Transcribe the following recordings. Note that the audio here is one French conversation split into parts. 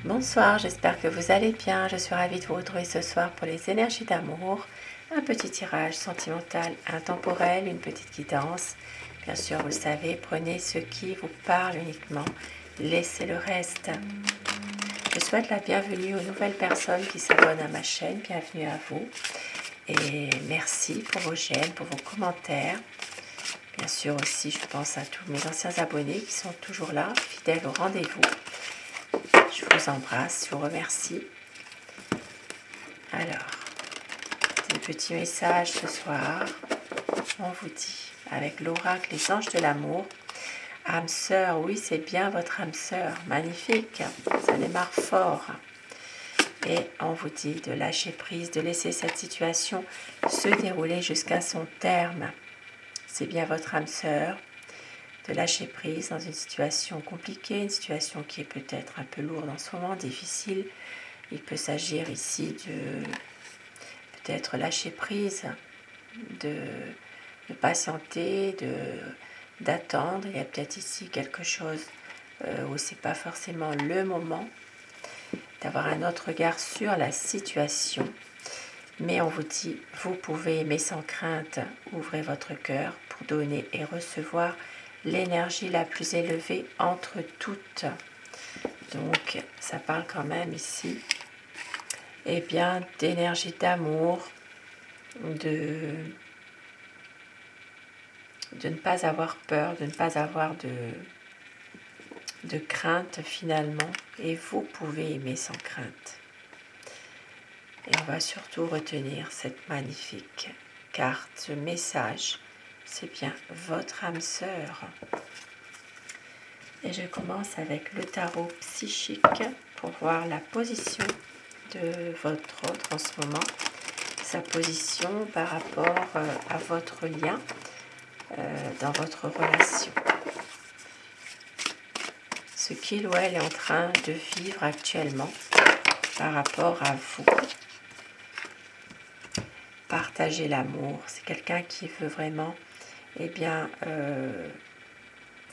Bonsoir, j'espère que vous allez bien. Je suis ravie de vous retrouver ce soir pour les énergies d'amour. Un petit tirage sentimental intemporel, une petite guidance. Bien sûr, vous le savez, prenez ce qui vous parle uniquement. Laissez le reste. Je souhaite la bienvenue aux nouvelles personnes qui s'abonnent à ma chaîne. Bienvenue à vous. Et merci pour vos j'aime, pour vos commentaires. Bien sûr aussi, je pense à tous mes anciens abonnés qui sont toujours là, fidèles au rendez-vous. Je vous embrasse, je vous remercie. Alors, des petits messages ce soir. On vous dit, avec l'oracle, les anges de l'amour. Âme sœur, oui, c'est bien votre âme sœur. Magnifique, ça démarre fort. Et on vous dit de lâcher prise, de laisser cette situation se dérouler jusqu'à son terme. C'est bien votre âme sœur. De lâcher prise dans une situation compliquée, une situation qui est peut-être un peu lourde en ce moment, difficile. Il peut s'agir ici de peut-être lâcher prise, de patienter, d'attendre. Il y a peut-être ici quelque chose où ce n'est pas forcément le moment, d'avoir un autre regard sur la situation. Mais on vous dit, vous pouvez aimer sans crainte, ouvrez votre cœur pour donner et recevoir l'énergie la plus élevée entre toutes. Donc, ça parle quand même ici, eh bien, d'énergie d'amour, de ne pas avoir peur, de ne pas avoir de crainte finalement. Et vous pouvez aimer sans crainte. Et on va surtout retenir cette magnifique carte, ce message. C'est bien votre âme sœur. Et je commence avec le tarot psychique pour voir la position de votre autre en ce moment, sa position par rapport à votre lien dans votre relation. Ce qu'il ou elle est en train de vivre actuellement par rapport à vous. Partager l'amour, c'est quelqu'un qui veut vraiment, eh bien,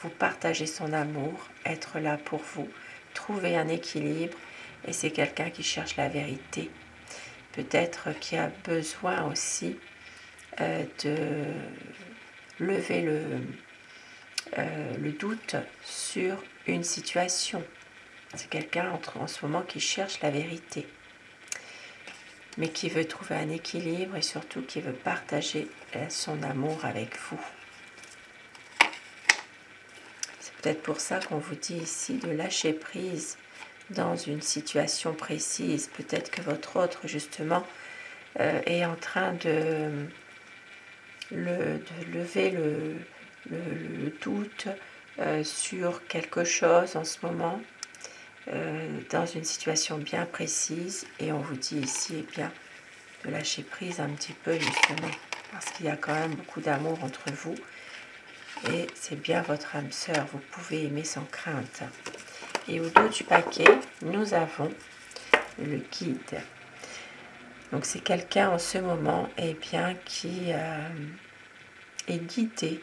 vous partager son amour, être là pour vous, trouver un équilibre, et c'est quelqu'un qui cherche la vérité. Peut-être qui a besoin aussi de lever le doute sur une situation. C'est quelqu'un en ce moment qui cherche la vérité, mais qui veut trouver un équilibre et surtout qui veut partager son amour avec vous. C'est peut-être pour ça qu'on vous dit ici de lâcher prise dans une situation précise. Peut-être que votre autre, justement, est en train de lever le doute sur quelque chose en ce moment, dans une situation bien précise. Et on vous dit ici, eh bien, de lâcher prise un petit peu, justement, parce qu'il y a quand même beaucoup d'amour entre vous. Et c'est bien votre âme sœur, vous pouvez aimer sans crainte. Et au dos du paquet, nous avons le guide. Donc c'est quelqu'un en ce moment, eh bien, qui est guidé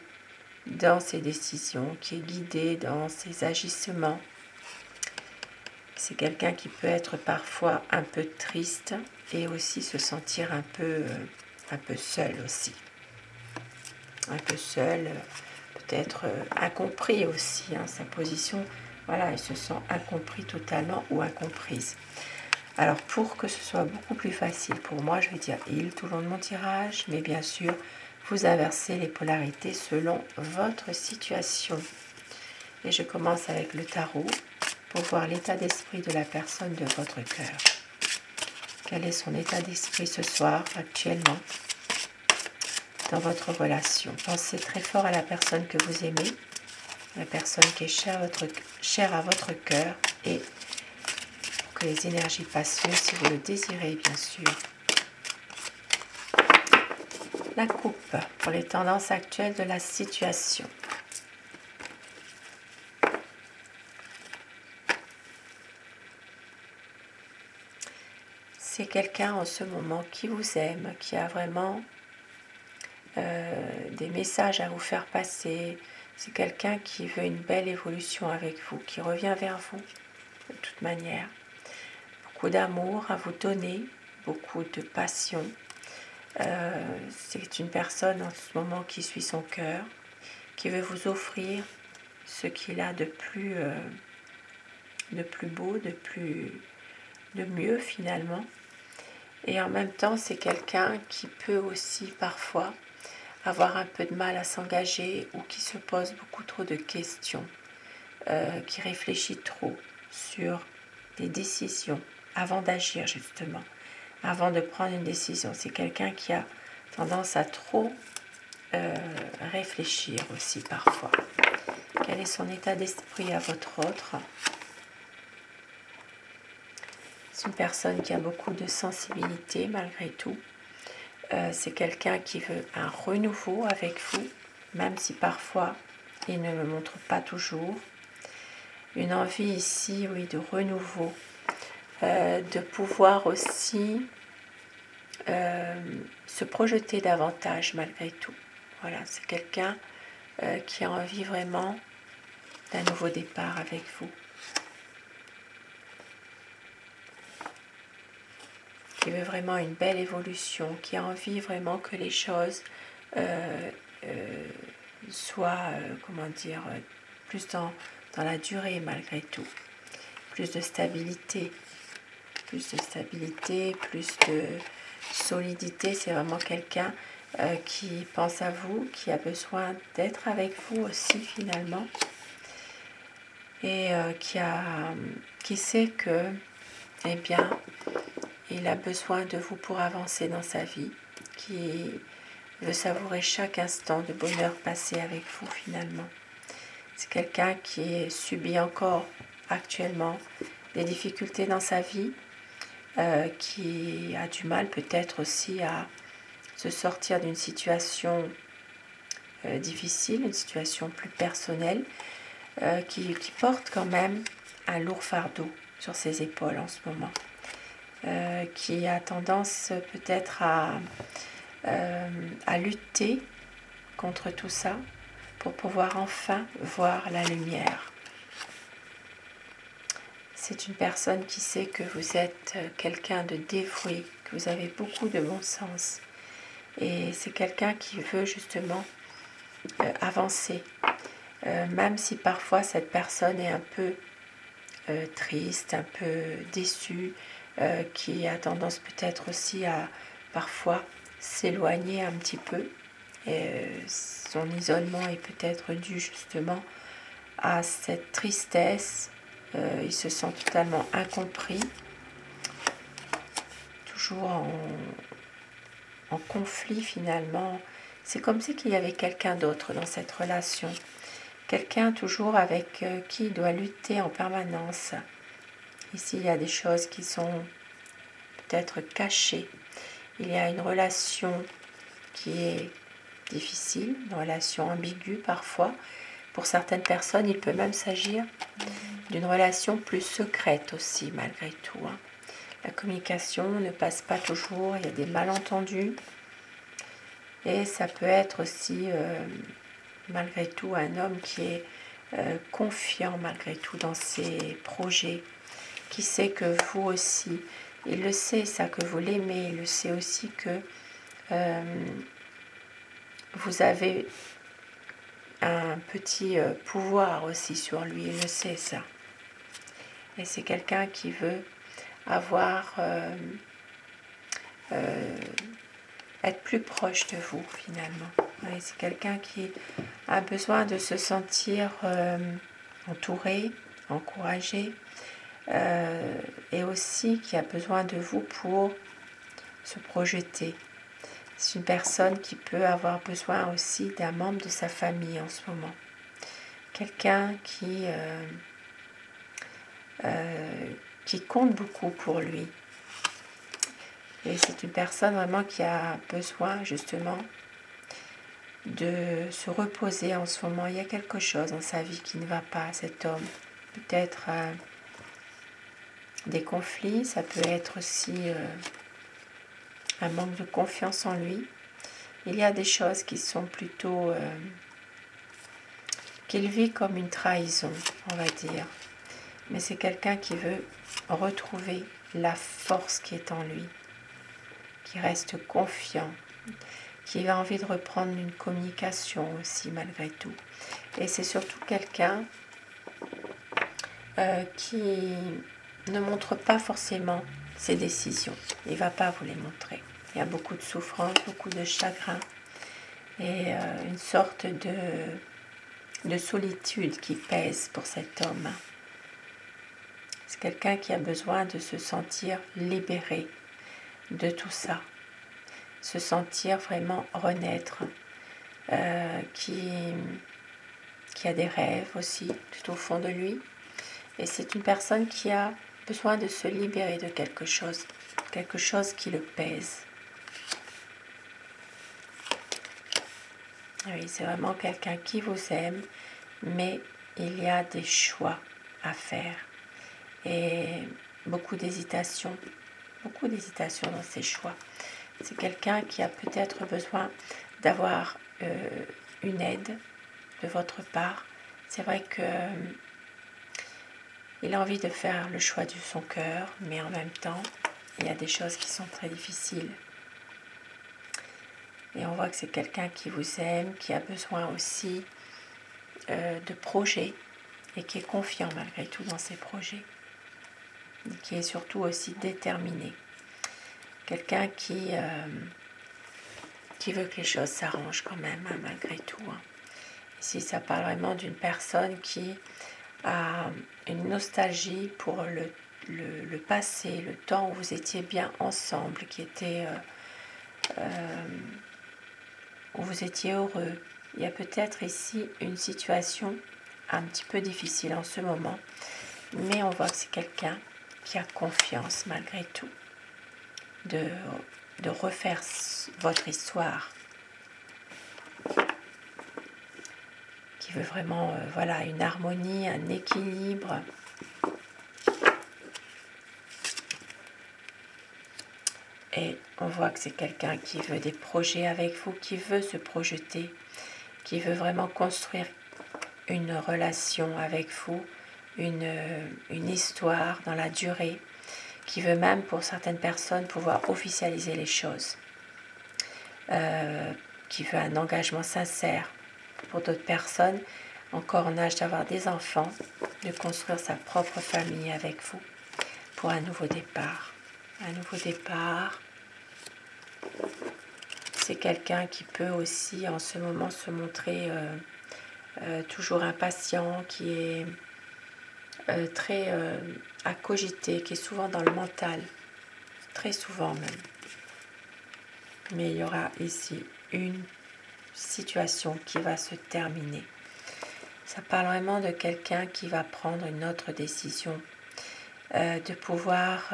dans ses décisions, qui est guidé dans ses agissements. C'est quelqu'un qui peut être parfois un peu triste et aussi se sentir un peu seul aussi. Un peu seul, peut-être incompris aussi, hein, sa position. Voilà, il se sent incompris totalement ou incomprise. Alors, pour que ce soit beaucoup plus facile pour moi, je vais dire il tout le long de mon tirage, mais bien sûr, vous inversez les polarités selon votre situation. Et je commence avec le tarot pour voir l'état d'esprit de la personne de votre cœur. Quel est son état d'esprit ce soir, actuellement, dans votre relation? Pensez très fort à la personne que vous aimez, la personne qui est chère à votre cœur, et que les énergies passent mieux si vous le désirez, bien sûr. La coupe pour les tendances actuelles de la situation. C'est quelqu'un en ce moment qui vous aime, qui a vraiment des messages à vous faire passer. C'est quelqu'un qui veut une belle évolution avec vous, qui revient vers vous de toute manière. beaucoup d'amour à vous donner, beaucoup de passion. C'est une personne en ce moment qui suit son cœur, qui veut vous offrir ce qu'il a de plus beau, de mieux finalement. Et en même temps, c'est quelqu'un qui peut aussi parfois avoir un peu de mal à s'engager ou qui se pose beaucoup trop de questions, qui réfléchit trop sur des décisions avant d'agir justement, avant de prendre une décision. C'est quelqu'un qui a tendance à trop réfléchir aussi parfois. Quel est son état d'esprit à votre autre? C'est une personne qui a beaucoup de sensibilité malgré tout. C'est quelqu'un qui veut un renouveau avec vous, même si parfois il ne le montre pas toujours. Une envie ici, oui, de renouveau, de pouvoir aussi se projeter davantage malgré tout. Voilà, c'est quelqu'un qui a envie vraiment d'un nouveau départ avec vous. Qui veut vraiment une belle évolution, qui a envie vraiment que les choses soient, comment dire, plus dans la durée malgré tout. Plus de stabilité, plus de solidité. C'est vraiment quelqu'un qui pense à vous, qui a besoin d'être avec vous aussi finalement. Et qui sait que, eh bien, il a besoin de vous pour avancer dans sa vie, qui veut savourer chaque instant de bonheur passé avec vous finalement. C'est quelqu'un qui subit encore actuellement des difficultés dans sa vie, qui a du mal peut-être aussi à se sortir d'une situation difficile, une situation plus personnelle, qui porte quand même un lourd fardeau sur ses épaules en ce moment. Qui a tendance peut-être à lutter contre tout ça pour pouvoir enfin voir la lumière. C'est une personne qui sait que vous êtes quelqu'un de dévoué, que vous avez beaucoup de bon sens. Et c'est quelqu'un qui veut justement avancer. Même si parfois cette personne est un peu triste, un peu déçue, qui a tendance peut-être aussi à parfois s'éloigner un petit peu. Son isolement est peut-être dû justement à cette tristesse. Il se sent totalement incompris, toujours en conflit finalement. C'est comme si qu'il y avait quelqu'un d'autre dans cette relation. Quelqu'un toujours avec qui il doit lutter en permanence. Ici, il y a des choses qui sont peut-être cachées. Il y a une relation qui est difficile, une relation ambiguë parfois. Pour certaines personnes, il peut même s'agir d'une relation plus secrète aussi, malgré tout. La communication ne passe pas toujours, il y a des malentendus. Et ça peut être aussi, malgré tout, un homme qui est confiant malgré tout dans ses projets, qui sait que vous aussi, il le sait ça, que vous l'aimez, il le sait aussi que vous avez un petit pouvoir aussi sur lui, il le sait ça. Et c'est quelqu'un qui veut avoir, être plus proche de vous finalement. Et c'est quelqu'un qui a besoin de se sentir entouré, encouragé, et aussi qui a besoin de vous pour se projeter. C'est une personne qui peut avoir besoin aussi d'un membre de sa famille en ce moment. Quelqu'un qui compte beaucoup pour lui. Et c'est une personne vraiment qui a besoin justement de se reposer en ce moment. Il y a quelque chose dans sa vie qui ne va pas, cet homme. Peut-être des conflits, ça peut être aussi un manque de confiance en lui. Il y a des choses qui sont plutôt qu'il vit comme une trahison, on va dire. Mais c'est quelqu'un qui veut retrouver la force qui est en lui, qui reste confiant, qui a envie de reprendre une communication aussi malgré tout. Et c'est surtout quelqu'un qui ne montre pas forcément ses décisions. Il ne va pas vous les montrer. Il y a beaucoup de souffrance, beaucoup de chagrin et une sorte de solitude qui pèse pour cet homme. C'est quelqu'un qui a besoin de se sentir libéré de tout ça, se sentir vraiment renaître, qui a des rêves aussi tout au fond de lui. Et c'est une personne qui a besoin de se libérer de quelque chose qui le pèse. Oui, c'est vraiment quelqu'un qui vous aime, mais il y a des choix à faire. Et beaucoup d'hésitation dans ses choix. C'est quelqu'un qui a peut-être besoin d'avoir une aide de votre part. C'est vrai que il a envie de faire le choix de son cœur, mais en même temps, il y a des choses qui sont très difficiles. Et on voit que c'est quelqu'un qui vous aime, qui a besoin aussi de projets et qui est confiant malgré tout dans ses projets. Et qui est surtout aussi déterminé. Quelqu'un qui veut que les choses s'arrangent quand même, hein, malgré tout. Hein. Ici, ça parle vraiment d'une personne qui a une nostalgie pour le passé, le temps où vous étiez bien ensemble, qui était où vous étiez heureux. Il y a peut-être ici une situation un petit peu difficile en ce moment, mais on voit que c'est quelqu'un qui a confiance malgré tout de refaire votre histoire, qui veut vraiment voilà, une harmonie, un équilibre. Et on voit que c'est quelqu'un qui veut des projets avec vous, qui veut se projeter, qui veut vraiment construire une relation avec vous, une histoire dans la durée, qui veut même pour certaines personnes pouvoir officialiser les choses, qui veut un engagement sincère. Pour d'autres personnes, encore en âge d'avoir des enfants, de construire sa propre famille avec vous pour un nouveau départ. Un nouveau départ. C'est quelqu'un qui peut aussi en ce moment se montrer toujours impatient, qui est très à cogiter, qui est souvent dans le mental, très souvent même. Mais il y aura ici une situation qui va se terminer. Ça parle vraiment de quelqu'un qui va prendre une autre décision, de pouvoir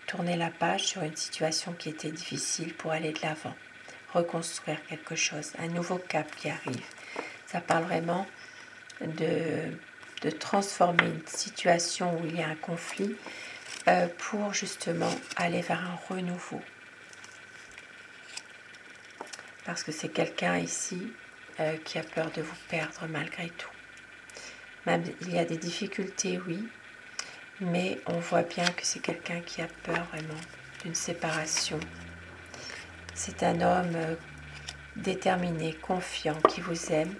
tourner la page sur une situation qui était difficile pour aller de l'avant, reconstruire quelque chose, un nouveau cap qui arrive. Ça parle vraiment de transformer une situation où il y a un conflit pour justement aller vers un renouveau. Parce que c'est quelqu'un ici qui a peur de vous perdre malgré tout. Même il y a des difficultés, oui, mais on voit bien que c'est quelqu'un qui a peur vraiment d'une séparation. C'est un homme déterminé, confiant, qui vous aime.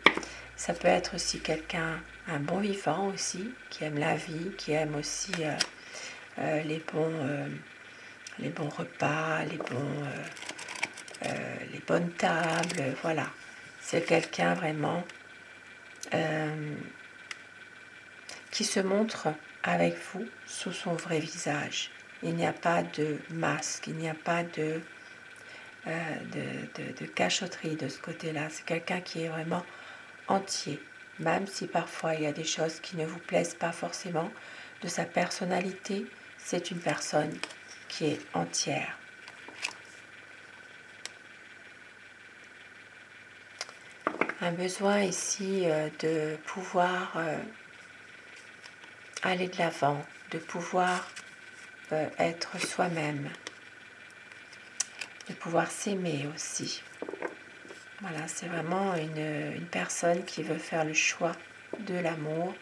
Ça peut être aussi quelqu'un, un bon vivant aussi, qui aime la vie, qui aime aussi les bons repas, les bonnes tables, voilà. C'est quelqu'un vraiment qui se montre avec vous sous son vrai visage. Il n'y a pas de masque, il n'y a pas de cachotterie de ce côté-là. C'est quelqu'un qui est vraiment entier, même si parfois il y a des choses qui ne vous plaisent pas forcément de sa personnalité. C'est une personne qui est entière. Un besoin ici de pouvoir aller de l'avant, de pouvoir être soi-même, de pouvoir s'aimer aussi. Voilà, c'est vraiment une personne qui veut faire le choix de l'amour,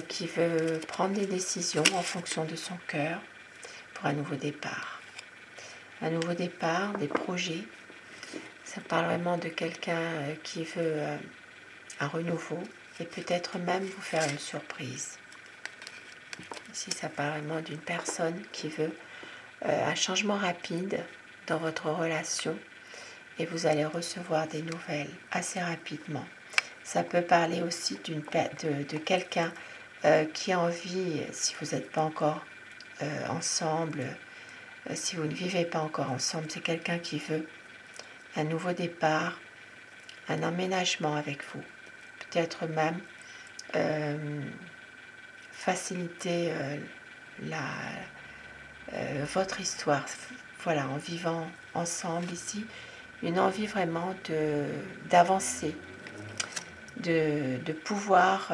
qui veut prendre des décisions en fonction de son cœur, pour un nouveau départ. Un nouveau départ, des projets. Ça parle vraiment de quelqu'un qui veut un renouveau et peut-être même vous faire une surprise. Ici, ça parle vraiment d'une personne qui veut un changement rapide dans votre relation et vous allez recevoir des nouvelles assez rapidement. Ça peut parler aussi de quelqu'un qui a envie, si vous n'êtes pas encore ensemble, si vous ne vivez pas encore ensemble, c'est quelqu'un qui veut un nouveau départ, un emménagement avec vous. Peut-être même faciliter votre histoire. Voilà, en vivant ensemble ici, une envie vraiment d'avancer, de pouvoir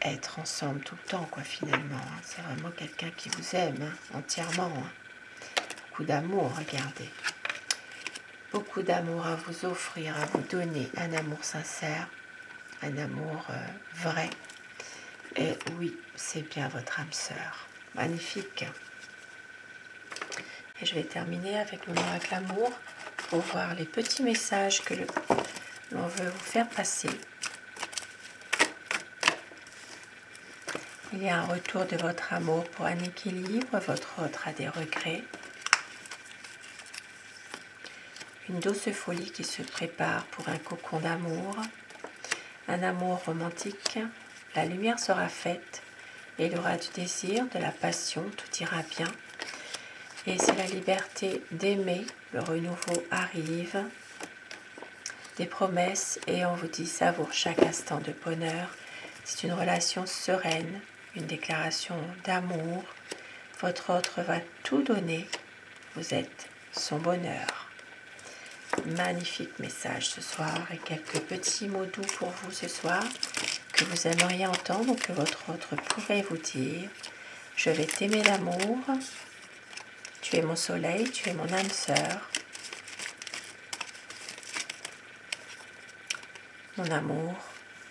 être ensemble tout le temps, quoi, finalement. C'est vraiment quelqu'un qui vous aime entièrement. Beaucoup d'amour, regardez. Beaucoup d'amour à vous offrir, à vous donner, un amour sincère, un amour vrai. Et oui, c'est bien votre âme sœur. Magnifique. Et je vais terminer avec le miracle amour pour voir les petits messages que l'on veut vous faire passer. Il y a un retour de votre amour pour un équilibre, votre autre a des regrets. Une douce folie qui se prépare pour un cocon d'amour, un amour romantique. La lumière sera faite et il y aura du désir, de la passion, tout ira bien. Et c'est la liberté d'aimer, le renouveau arrive, des promesses et on vous dit savoure chaque instant de bonheur. C'est une relation sereine, une déclaration d'amour. Votre autre va tout donner, vous êtes son bonheur. Magnifique message ce soir et quelques petits mots doux pour vous ce soir que vous aimeriez entendre ou que votre autre pourrait vous dire. Je vais t'aimer d'amour, tu es mon soleil, tu es mon âme sœur. Mon amour,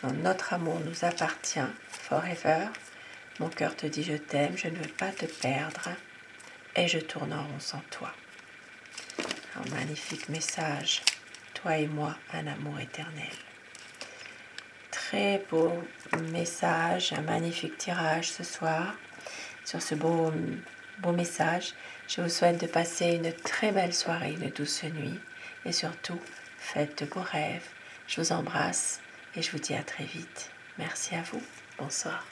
notre amour nous appartient forever. Mon cœur te dit je t'aime, je ne veux pas te perdre et je tourne en rond sans toi. Un magnifique message, toi et moi, un amour éternel. Très beau message, un magnifique tirage ce soir. Sur ce beau message, je vous souhaite de passer une très belle soirée, une douce nuit et surtout, faites de beaux rêves. Je vous embrasse et je vous dis à très vite. Merci à vous. Bonsoir.